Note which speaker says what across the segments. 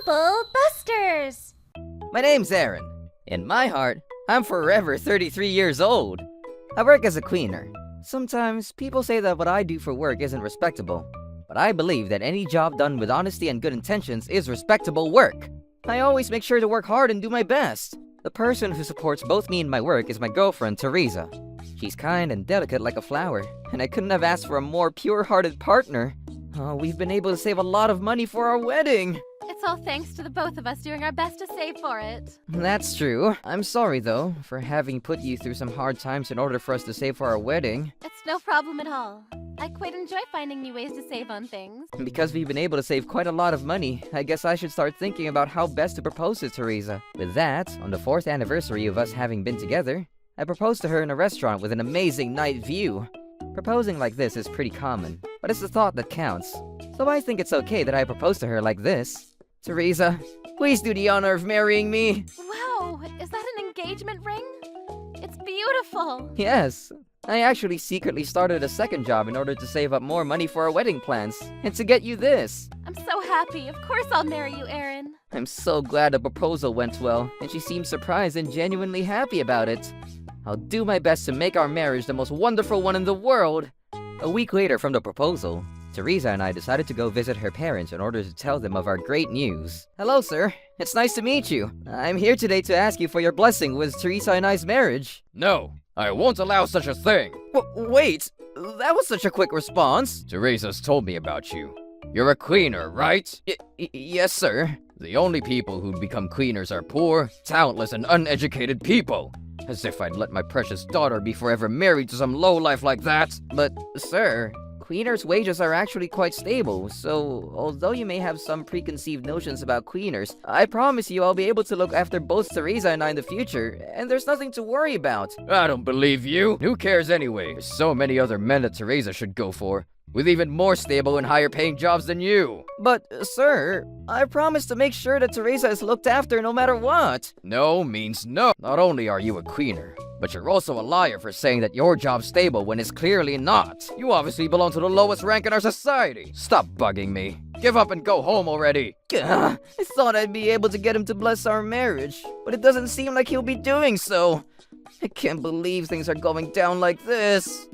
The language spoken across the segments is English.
Speaker 1: Bubble Busters!
Speaker 2: My name's Aaron. In my heart, I'm forever 33 years old. I work as a cleaner. Sometimes people say that what I do for work isn't respectable, but I believe that any job done with honesty and good intentions is respectable work. I always make sure to work hard and do my best. The person who supports both me and my work is my girlfriend, Teresa. She's kind and delicate like a flower, and I couldn't have asked for a more pure-hearted partner. Oh, we've been able to save a lot of money for our wedding.
Speaker 1: It's all thanks to the both of us doing our best to save for it.
Speaker 2: That's true. I'm sorry, though, for having put you through some hard times in order for us to save for our wedding.
Speaker 1: It's no problem at all. I quite enjoy finding new ways to save on things.
Speaker 2: Because we've been able to save quite a lot of money, I guess I should start thinking about how best to propose to Teresa. With that, on the 4th anniversary of us having been together, I proposed to her in a restaurant with an amazing night view. Proposing like this is pretty common, but it's the thought that counts. So I think it's okay that I propose to her like this. Teresa, please do the honor of marrying me.
Speaker 1: Wow, is that an engagement ring? It's beautiful.
Speaker 2: Yes. I actually secretly started a second job in order to save up more money for our wedding plans, and to get you this.
Speaker 1: I'm so happy. Of course I'll marry you, Aaron.
Speaker 2: I'm so glad the proposal went well, and she seemed surprised and genuinely happy about it. I'll do my best to make our marriage the most wonderful one in the world. A week later from the proposal, Teresa and I decided to go visit her parents in order to tell them of our great news. Hello, sir. It's nice to meet you. I'm here today to ask you for your blessing with Teresa and I's marriage.
Speaker 3: No, I won't allow such a thing.
Speaker 2: Wait, that was such a quick response.
Speaker 3: Teresa's told me about you. You're a cleaner, right?
Speaker 2: Yes, sir.
Speaker 3: The only people who become cleaners are poor, talentless, and uneducated people. As if I'd let my precious daughter be forever married to some lowlife like that.
Speaker 2: But, sir, cleaners' wages are actually quite stable, so although you may have some preconceived notions about cleaners, I promise you I'll be able to look after both Teresa and I in the future, and there's nothing to worry about.
Speaker 3: I don't believe you. Who cares anyway? There's so many other men that Teresa should go for, with even more stable and higher paying jobs than you.
Speaker 2: But, sir, I promise to make sure that Teresa is looked after no matter what.
Speaker 3: No means no. Not only are you a cleaner, but you're also a liar for saying that your job's stable when it's clearly not. You obviously belong to the lowest rank in our society. Stop bugging me. Give up and go home already.
Speaker 2: I thought I'd be able to get him to bless our marriage, but it doesn't seem like he'll be doing so. I can't believe things are going down like this.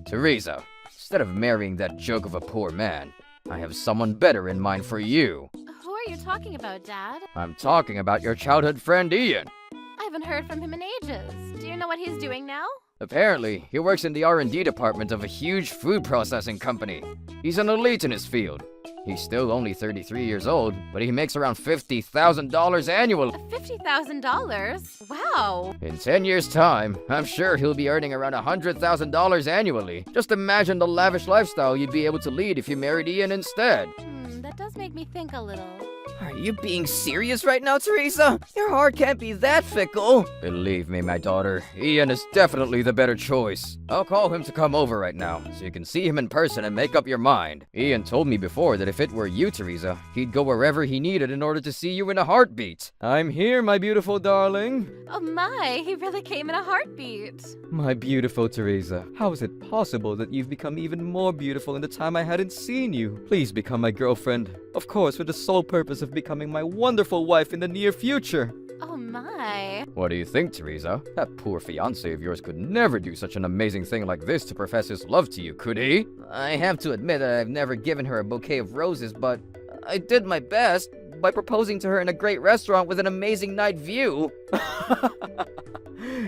Speaker 3: Teresa, instead of marrying that joke of a poor man, I have someone better in mind for you.
Speaker 1: Who are you talking about, Dad?
Speaker 3: I'm talking about your childhood friend Ian.
Speaker 1: I haven't heard from him in ages. Do you know what he's doing now?
Speaker 3: Apparently, he works in the R&D department of a huge food processing company. He's an elite in his field. He's still only 33 years old, but he makes around $50,000 annually.
Speaker 1: $50,000? Wow!
Speaker 3: In 10 years' time, I'm sure he'll be earning around $100,000 annually. Just imagine the lavish lifestyle you'd be able to lead if you married Ian instead.
Speaker 1: That does make me think a little.
Speaker 2: Are you being serious right now, Teresa? Your heart can't be that fickle.
Speaker 3: Believe me, my daughter, Ian is definitely the better choice. I'll call him to come over right now, so you can see him in person and make up your mind. Ian told me before that if it were you, Teresa, he'd go wherever he needed in order to see you in a heartbeat.
Speaker 2: I'm here, my beautiful darling.
Speaker 1: Oh my, he really came in a heartbeat.
Speaker 2: My beautiful Teresa, how is it possible that you've become even more beautiful in the time I hadn't seen you? Please become my girlfriend. Of course, with the sole purpose of becoming my wonderful wife in the near future.
Speaker 1: Oh my.
Speaker 3: What do you think, Teresa? That poor fiancé of yours could never do such an amazing thing like this to profess his love to you, could he?
Speaker 2: I have to admit that I've never given her a bouquet of roses, but I did my best by proposing to her in a great restaurant with an amazing night view.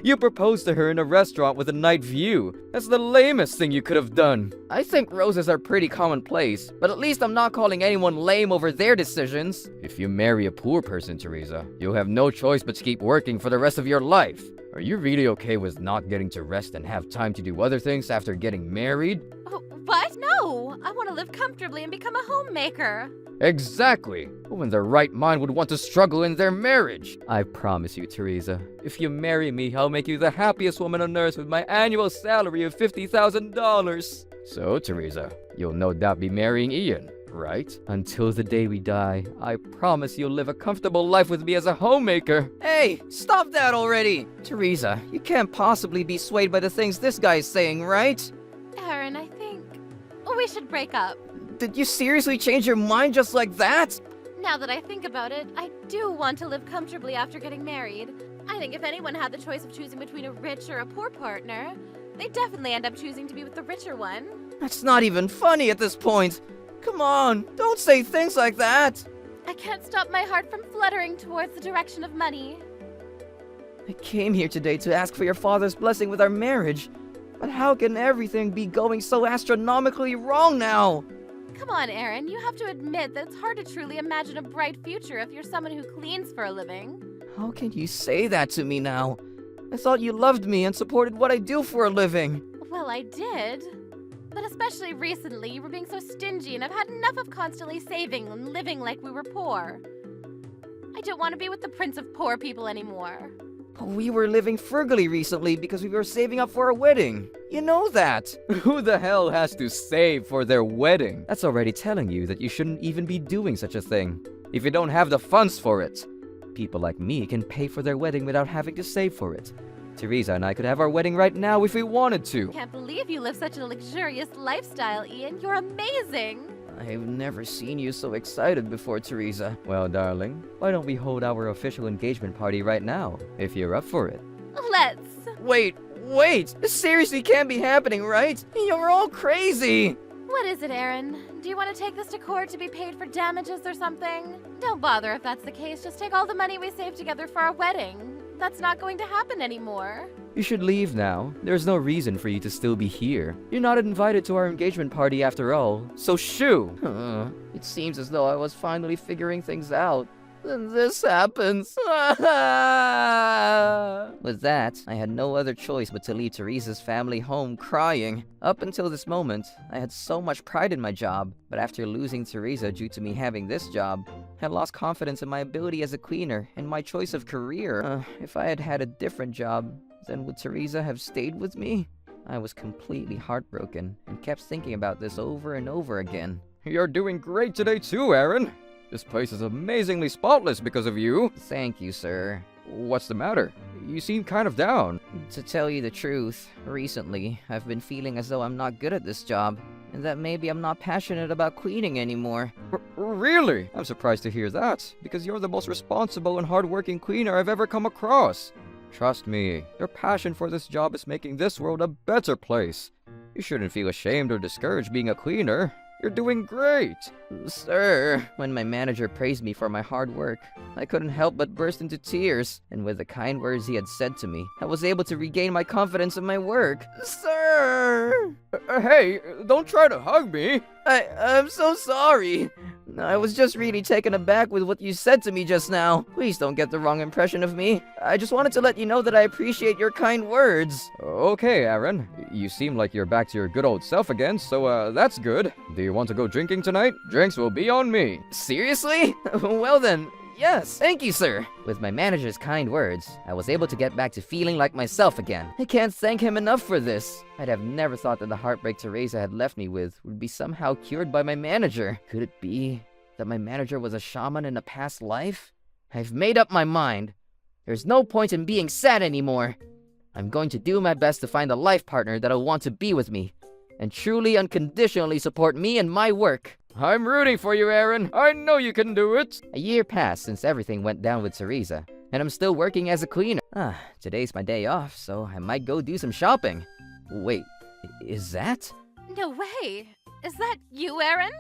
Speaker 2: You proposed to her in a restaurant with a night view. That's the lamest thing you could have done. I think roses are pretty commonplace, but at least I'm not calling anyone lame over their decisions.
Speaker 3: If you marry a poor person, Teresa, you'll have no choice but to keep working for the rest of your life. Are you really okay with not getting to rest and have time to do other things after getting married?
Speaker 1: Oh, what? No! I want to live comfortably and become a homemaker.
Speaker 3: Exactly! Who in their right mind would want to struggle in their marriage?
Speaker 2: I promise you, Teresa, if you marry me, I'll make you the happiest woman on earth with my annual salary of $50,000.
Speaker 3: So, Teresa, you'll no doubt be marrying Ian, right?
Speaker 2: Until the day we die, I promise you'll live a comfortable life with me as a homemaker. Hey, stop that already! Teresa, you can't possibly be swayed by the things this guy is saying, right?
Speaker 1: Aaron, I think we should break up.
Speaker 2: Did you seriously change your mind just like that?
Speaker 1: Now that I think about it, I do want to live comfortably after getting married. I think if anyone had the choice of choosing between a rich or a poor partner, they'd definitely end up choosing to be with the richer one.
Speaker 2: That's not even funny at this point. Come on, don't say things like that.
Speaker 1: I can't stop my heart from fluttering towards the direction of money.
Speaker 2: I came here today to ask for your father's blessing with our marriage. But how can everything be going so astronomically wrong now?
Speaker 1: Come on, Aaron, you have to admit that it's hard to truly imagine a bright future if you're someone who cleans for a living.
Speaker 2: How can you say that to me now? I thought you loved me and supported what I do for a living.
Speaker 1: Well, I did. But especially recently, you were being so stingy, and I've had enough of constantly saving and living like we were poor. I don't want to be with the prince of poor people anymore.
Speaker 2: We were living frugally recently because we were saving up for our wedding. You know that.
Speaker 3: Who the hell has to save for their wedding?
Speaker 2: That's already telling you that you shouldn't even be doing such a thing.
Speaker 3: If you don't have the funds for it.
Speaker 2: People like me can pay for their wedding without having to save for it. Teresa and I could have our wedding right now if we wanted to.
Speaker 1: Can't believe you live such a luxurious lifestyle, Ian. You're amazing.
Speaker 2: I've never seen you so excited before, Teresa.
Speaker 3: Well, darling,
Speaker 2: Why don't we hold our official engagement party right now, if you're up for it?
Speaker 1: Let's.
Speaker 2: Wait! This seriously can't be happening, right? You're all crazy!
Speaker 1: What is it, Aaron? Do you want to take this to court to be paid for damages or something? Don't bother if that's the case. Just take all the money we saved together for our wedding. That's not going to happen anymore.
Speaker 2: You should leave now. There's no reason for you to still be here. You're not invited to our engagement party after all, so shoo! It seems as though I was finally figuring things out. Then this happens. With that, I had no other choice but to leave Teresa's family home crying. Up until this moment, I had so much pride in my job, but after losing Teresa due to me having this job, I lost confidence in my ability as a cleaner and my choice of career. If I had had a different job, then would Teresa have stayed with me? I was completely heartbroken and kept thinking about this over and over again.
Speaker 3: You're doing great today too, Aaron. This place is amazingly spotless because of you.
Speaker 2: Thank you, sir.
Speaker 3: What's the matter? You seem kind of down.
Speaker 2: To tell you the truth, recently, I've been feeling as though I'm not good at this job, and that maybe I'm not passionate about cleaning anymore.
Speaker 3: Really? I'm surprised to hear that, because you're the most responsible and hardworking cleaner I've ever come across. Trust me, your passion for this job is making this world a better place. You shouldn't feel ashamed or discouraged being a cleaner. You're doing great!
Speaker 2: Sir, when my manager praised me for my hard work, I couldn't help but burst into tears, and with the kind words he had said to me, I was able to regain my confidence in my work. Sir!
Speaker 3: Hey, don't try to hug me!
Speaker 2: I'm so sorry. I was just really taken aback with what you said to me just now. Please don't get the wrong impression of me. I just wanted to let you know that I appreciate your kind words.
Speaker 3: Okay, Aaron. You seem like you're back to your good old self again, so that's good. Do you want to go drinking tonight? Drinks will be on me.
Speaker 2: Seriously? Well then, yes. Thank you, sir. With my manager's kind words, I was able to get back to feeling like myself again. I can't thank him enough for this. I'd have never thought that the heartbreak Teresa had left me with would be somehow cured by my manager. Could it be that my manager was a shaman in a past life? I've made up my mind. There's no point in being sad anymore. I'm going to do my best to find a life partner that'll want to be with me and truly unconditionally support me and my work.
Speaker 3: I'm rooting for you, Aaron. I know you can do it.
Speaker 2: A year passed since everything went down with Teresa, and I'm still working as a cleaner. Today's my day off, so I might go do some shopping. Wait, is that?
Speaker 1: No way. Is that you, Aaron?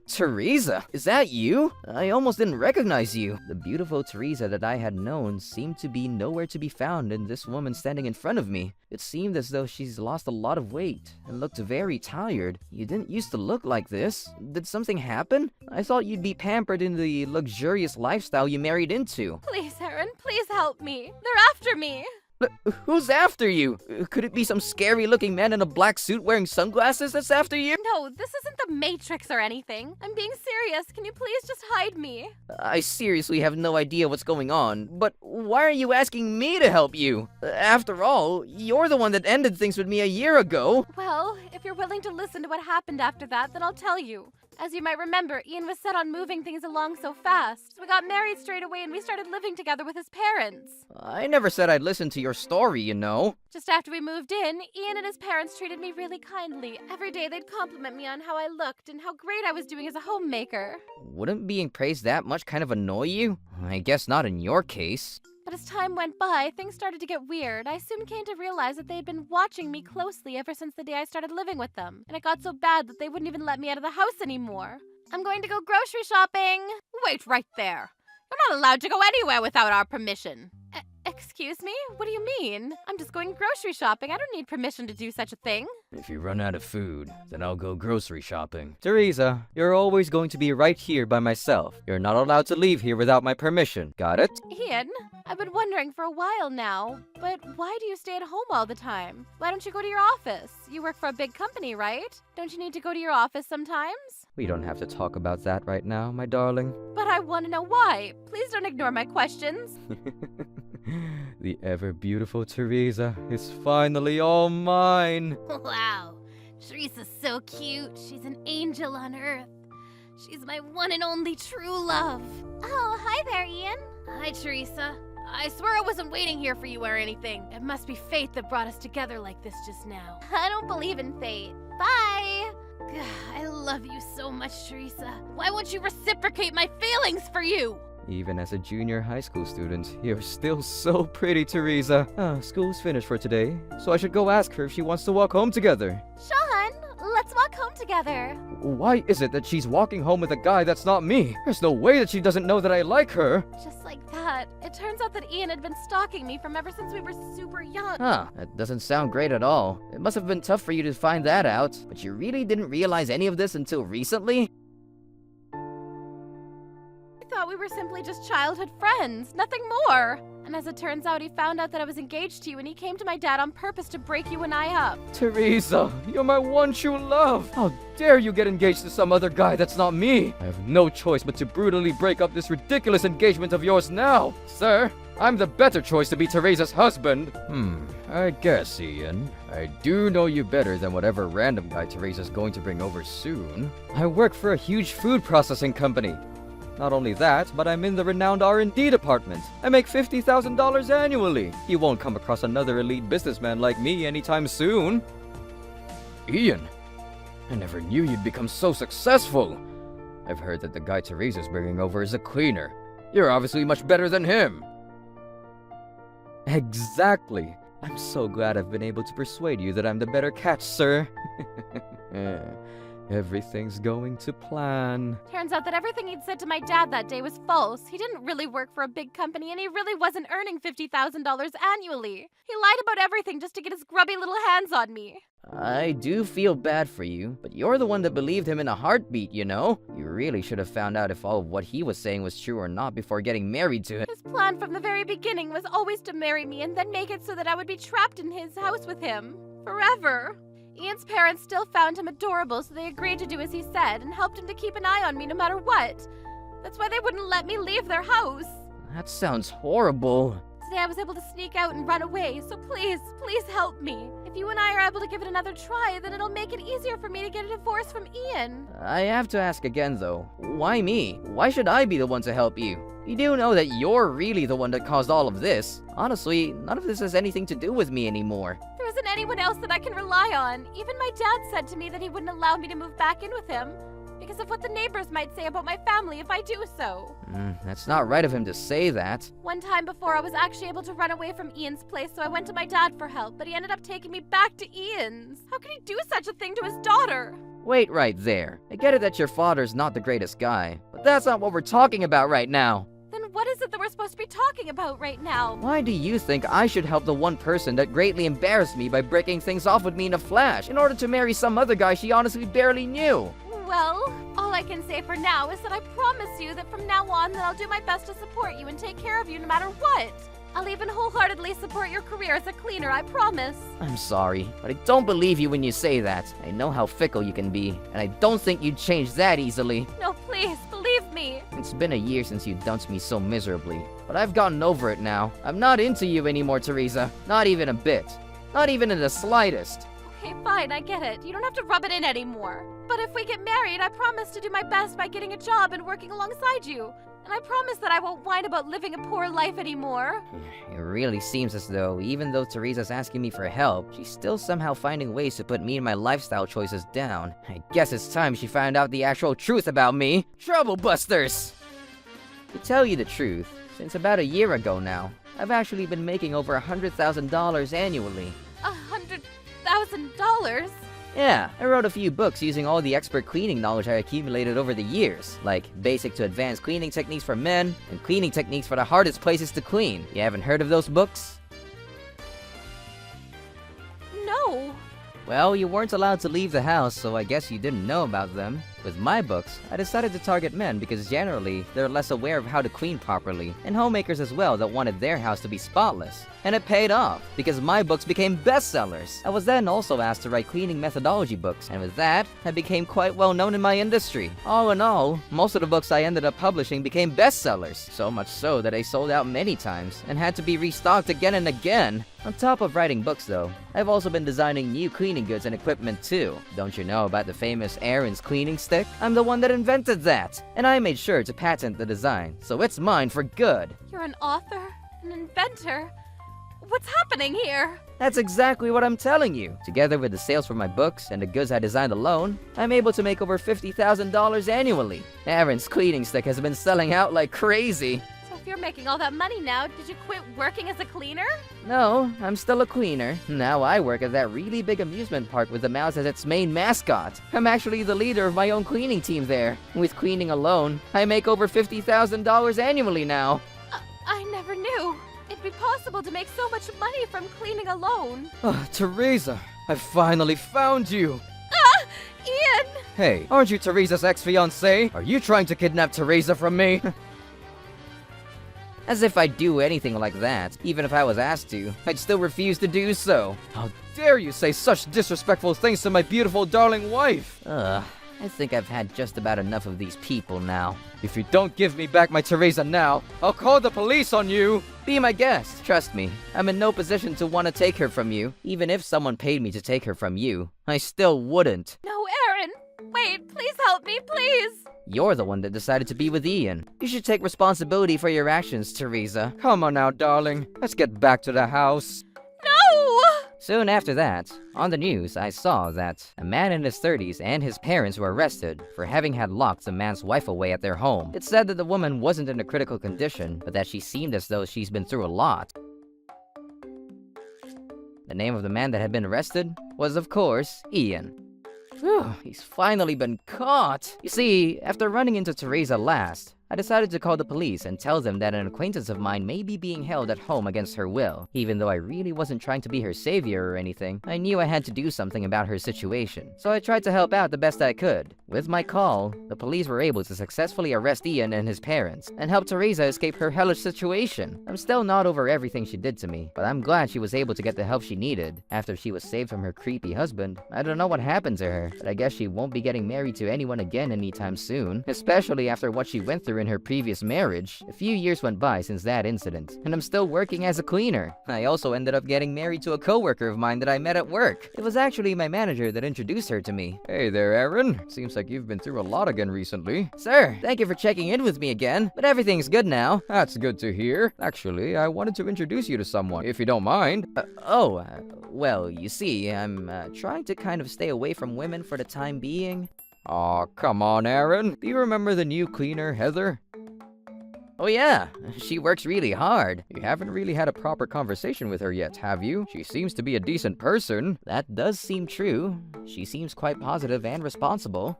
Speaker 2: Teresa, is that you? I almost didn't recognize you. The beautiful Teresa that I had known seemed to be nowhere to be found in this woman standing in front of me. It seemed as though she's lost a lot of weight and looked very tired. You didn't used to look like this. Did something happen? I thought you'd be pampered in the luxurious lifestyle you married into.
Speaker 1: Please, Aaron, please help me. They're after me.
Speaker 2: Who's after you? Could it be some scary-looking man in a black suit wearing sunglasses that's after you?
Speaker 1: No, this isn't the Matrix or anything. I'm being serious. Can you please just hide me?
Speaker 2: I seriously have no idea what's going on, but why are you asking me to help you? After all, you're the one that ended things with me a year ago.
Speaker 1: Well, if you're willing to listen to what happened after that, then I'll tell you. As you might remember, Ian was set on moving things along so fast. So we got married straight away and we started living together with his parents.
Speaker 3: I never said I'd listen to your story, you know.
Speaker 1: Just after we moved in, Ian and his parents treated me really kindly. Every day they'd compliment me on how I looked and how great I was doing as a homemaker.
Speaker 3: Wouldn't being praised that much kind of annoy you? I guess not in your case.
Speaker 1: But as time went by, things started to get weird. I soon came to realize that they'd been watching me closely ever since the day I started living with them. And it got so bad that they wouldn't even let me out of the house anymore. I'm going to go grocery shopping. Wait right there. You're not allowed to go anywhere without our permission. Excuse me? What do you mean? I'm just going grocery shopping. I don't need permission to do such a thing.
Speaker 3: If you run out of food, then I'll go grocery shopping.
Speaker 2: Teresa, you're always going to be right here by myself. You're not allowed to leave here without my permission. Got it?
Speaker 1: Ian, I've been wondering for a while now, but why do you stay at home all the time? Why don't you go to your office? You work for a big company, right? Don't you need to go to your office sometimes?
Speaker 2: We don't have to talk about that right now, my darling.
Speaker 1: But I want to know why. Please don't ignore my questions.
Speaker 2: The ever-beautiful Teresa is finally all mine.
Speaker 1: Wow, Teresa's so cute. She's an angel on earth. She's my one and only true love. Oh, hi there, Ian. Hi, Teresa. I swear I wasn't waiting here for you or anything. It must be fate that brought us together like this just now. I don't believe in fate. Bye. I love you so much, Teresa. Why won't you reciprocate my feelings for you?
Speaker 2: Even as a junior high school student, you're still so pretty, Teresa. School's finished for today, so I should go ask her if she wants to walk home together.
Speaker 1: Sean, let's walk home together.
Speaker 2: Why is it that she's walking home with a guy that's not me? There's no way that she doesn't know that I like her.
Speaker 1: Just like that. It turns out that Ian had been stalking me from ever since we were super young.
Speaker 3: Huh, that doesn't sound great at all. It must have been tough for you to find that out. But you really didn't realize any of this until recently?
Speaker 1: I thought we were simply just childhood friends, nothing more. And as it turns out, he found out that I was engaged to you and he came to my dad on purpose to break you and I up.
Speaker 2: Teresa, you're my one true love. How dare you get engaged to some other guy that's not me? I have no choice but to brutally break up this ridiculous engagement of yours now. Sir, I'm the better choice to be Teresa's husband.
Speaker 3: I guess, Ian. I do know you better than whatever random guy Teresa's going to bring over soon.
Speaker 2: I work for a huge food processing company. Not only that, but I'm in the renowned R&D department. I make $50,000 annually. You won't come across another elite businessman like me anytime soon.
Speaker 3: Ian, I never knew you'd become so successful. I've heard that the guy Teresa's bringing over is a cleaner. You're obviously much better than him.
Speaker 2: Exactly. I'm so glad I've been able to persuade you that I'm the better catch, sir. Everything's going to plan.
Speaker 1: Turns out that everything he'd said to my dad that day was false. He didn't really work for a big company and he really wasn't earning $50,000 annually. He lied about everything just to get his grubby little hands on me.
Speaker 3: I do feel bad for you, but you're the one that believed him in a heartbeat, you know? You really should have found out if all of what he was saying was true or not before getting married to him.
Speaker 1: His plan from the very beginning was always to marry me and then make it so that I would be trapped in his house with him. Forever. Ian's parents still found him adorable, so they agreed to do as he said and helped him to keep an eye on me no matter what. That's why they wouldn't let me leave their house.
Speaker 3: That sounds horrible.
Speaker 1: Today I was able to sneak out and run away, so please help me. If you and I are able to give it another try, then it'll make it easier for me to get a divorce from Ian.
Speaker 3: I have to ask again, though. Why me? Why should I be the one to help you? You do know that you're really the one that caused all of this. Honestly, none of this has anything to do with me anymore.
Speaker 1: There isn't anyone else that I can rely on. Even my dad said to me that he wouldn't allow me to move back in with him because of what the neighbors might say about my family if I do so.
Speaker 3: That's not right of him to say that.
Speaker 1: One time before, I was actually able to run away from Ian's place, so I went to my dad for help, but he ended up taking me back to Ian's. How could he do such a thing to his daughter?
Speaker 3: Wait right there. I get it that your father's not the greatest guy, but that's not what we're talking about right now.
Speaker 1: Then what is it that we're supposed to be talking about right now?
Speaker 3: Why do you think I should help the one person that greatly embarrassed me by breaking things off with me in a flash in order to marry some other guy she honestly barely knew?
Speaker 1: Well, all I can say for now is that I promise you that from now on that I'll do my best to support you and take care of you no matter what. I'll even wholeheartedly support your career as a cleaner, I promise.
Speaker 3: I'm sorry, but I don't believe you when you say that. I know how fickle you can be, and I don't think you'd change that easily.
Speaker 1: No, please, believe me.
Speaker 3: It's been a year since you dumped me so miserably, but I've gotten over it now. I'm not into you anymore, Teresa. Not even a bit. Not even in the slightest.
Speaker 1: Okay, fine, I get it. You don't have to rub it in anymore. But if we get married, I promise to do my best by getting a job and working alongside you. And I promise that I won't whine about living a poor life anymore.
Speaker 2: It really seems as though, even though Teresa's asking me for help, she's still somehow finding ways to put me and my lifestyle choices down. I guess it's time she found out the actual truth about me. Trouble busters! To tell you the truth, since about a year ago now, I've actually been making over $100,000 annually.
Speaker 1: $100,000?
Speaker 2: Yeah, I wrote a few books using all the expert cleaning knowledge I accumulated over the years, like basic to advanced cleaning techniques for men, and cleaning techniques for the hardest places to clean. You haven't heard of those books?
Speaker 1: No.
Speaker 2: Well, you weren't allowed to leave the house, so I guess you didn't know about them. With my books, I decided to target men because generally, they're less aware of how to clean properly, and homemakers as well that wanted their house to be spotless. And it paid off, because my books became bestsellers. I was then also asked to write cleaning methodology books, and with that, I became quite well known in my industry. All in all, most of the books I ended up publishing became bestsellers, so much so that I sold out many times, and had to be restocked again and again. On top of writing books though, I've also been designing new cleaning goods and equipment too. Don't you know about the famous Aaron's cleaning stick? I'm the one that invented that, and I made sure to patent the design, so it's mine for good.
Speaker 1: You're an author, an inventor. What's happening here?
Speaker 2: That's exactly what I'm telling you. Together with the sales for my books and the goods I designed alone, I'm able to make over $50,000 annually. Aaron's cleaning stick has been selling out like crazy.
Speaker 1: So if you're making all that money now, did you quit working as a cleaner?
Speaker 2: No, I'm still a cleaner. Now I work at that really big amusement park with the mouse as its main mascot. I'm actually the leader of my own cleaning team there. With cleaning alone, I make over $50,000 annually now.
Speaker 1: I never knew. It'd be possible to make so much money from cleaning alone.
Speaker 3: Teresa, I finally found you.
Speaker 1: Ian!
Speaker 3: Hey, aren't you Teresa's ex-fiancé? Are you trying to kidnap Teresa from me?
Speaker 2: As if I'd do anything like that. Even if I was asked to, I'd still refuse to do so.
Speaker 3: How dare you say such disrespectful things to my beautiful darling wife?
Speaker 2: I think I've had just about enough of these people now.
Speaker 3: If you don't give me back my Teresa now, I'll call the police on you!
Speaker 2: Be my guest. Trust me, I'm in no position to want to take her from you. Even if someone paid me to take her from you, I still wouldn't.
Speaker 1: No, Aaron! Wait, please help me, please!
Speaker 2: You're the one that decided to be with Ian. You should take responsibility for your actions, Teresa.
Speaker 3: Come on now, darling. Let's get back to the house.
Speaker 1: No!
Speaker 2: Soon after that, on the news, I saw that a man in his 30s and his parents were arrested for having had locked the man's wife away at their home. It said that the woman wasn't in a critical condition, but that she seemed as though she's been through a lot. The name of the man that had been arrested was, of course, Ian. Whew, he's finally been caught! You see, after running into Teresa last, I decided to call the police and tell them that an acquaintance of mine may be being held at home against her will. Even though I really wasn't trying to be her savior or anything, I knew I had to do something about her situation. So I tried to help out the best I could. With my call, the police were able to successfully arrest Ian and his parents, and help Teresa escape her hellish situation. I'm still not over everything she did to me, but I'm glad she was able to get the help she needed after she was saved from her creepy husband. I don't know what happened to her, but I guess she won't be getting married to anyone again anytime soon, especially after what she went through in her previous marriage. A few years went by since that incident, and I'm still working as a cleaner. I also ended up getting married to a coworker of mine that I met at work. It was actually my manager that introduced her to me.
Speaker 3: Hey there, Aaron. Seems like you've been through a lot again recently.
Speaker 2: Sir, thank you for checking in with me again, but everything's good now.
Speaker 3: That's good to hear. Actually, I wanted to introduce you to someone, if you don't mind.
Speaker 2: Well, you see, I'm trying to kind of stay away from women for the time being.
Speaker 3: Aw, come on, Aaron. Do you remember the new cleaner, Heather?
Speaker 2: Oh yeah, she works really hard.
Speaker 3: You haven't really had a proper conversation with her yet, have you? She seems to be a decent person.
Speaker 2: That does seem true. She seems quite positive and responsible.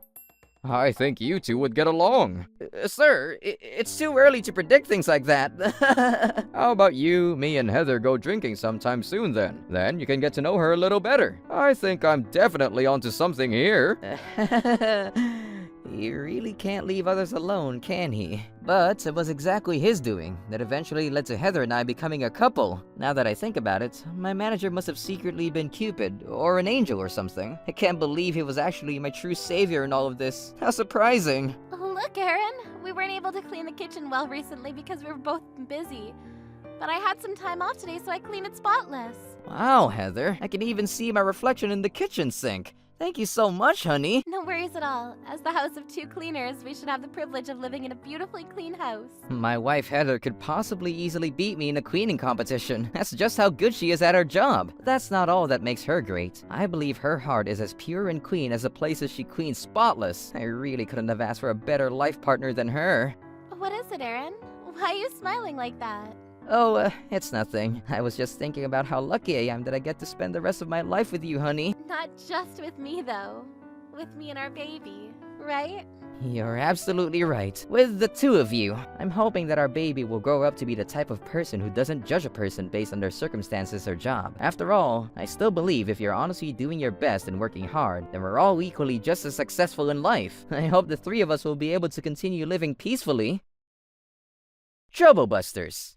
Speaker 3: I think you two would get along.
Speaker 2: Sir, it's too early to predict things like that.
Speaker 3: How about you, me, and Heather go drinking sometime soon then? Then you can get to know her a little better. I think I'm definitely onto something here.
Speaker 2: He really can't leave others alone, can he? But it was exactly his doing that eventually led to Heather and I becoming a couple. Now that I think about it, my manager must have secretly been Cupid, or an angel or something. I can't believe he was actually my true savior in all of this. How surprising.
Speaker 1: Oh, look, Aaron. We weren't able to clean the kitchen well recently because we were both busy. But I had some time off today, so I cleaned it spotless.
Speaker 2: Wow, Heather, I can even see my reflection in the kitchen sink. Thank you so much, honey.
Speaker 1: No worries at all. As the house of 2 cleaners, we should have the privilege of living in a beautifully clean house.
Speaker 2: My wife Heather could possibly easily beat me in a cleaning competition. That's just how good she is at her job. But that's not all that makes her great. I believe her heart is as pure and clean as the places she cleans spotless. I really couldn't have asked for a better life partner than her.
Speaker 1: What is it, Aaron? Why are you smiling like that?
Speaker 2: Oh, it's nothing. I was just thinking about how lucky I am that I get to spend the rest of my life with you, honey.
Speaker 1: Not just with me, though. With me and our baby, right?
Speaker 2: You're absolutely right. With the 2 of you, I'm hoping that our baby will grow up to be the type of person who doesn't judge a person based on their circumstances or job. After all, I still believe if you're honestly doing your best and working hard, then we're all equally just as successful in life. I hope the 3 of us will be able to continue living peacefully. Trouble Busters.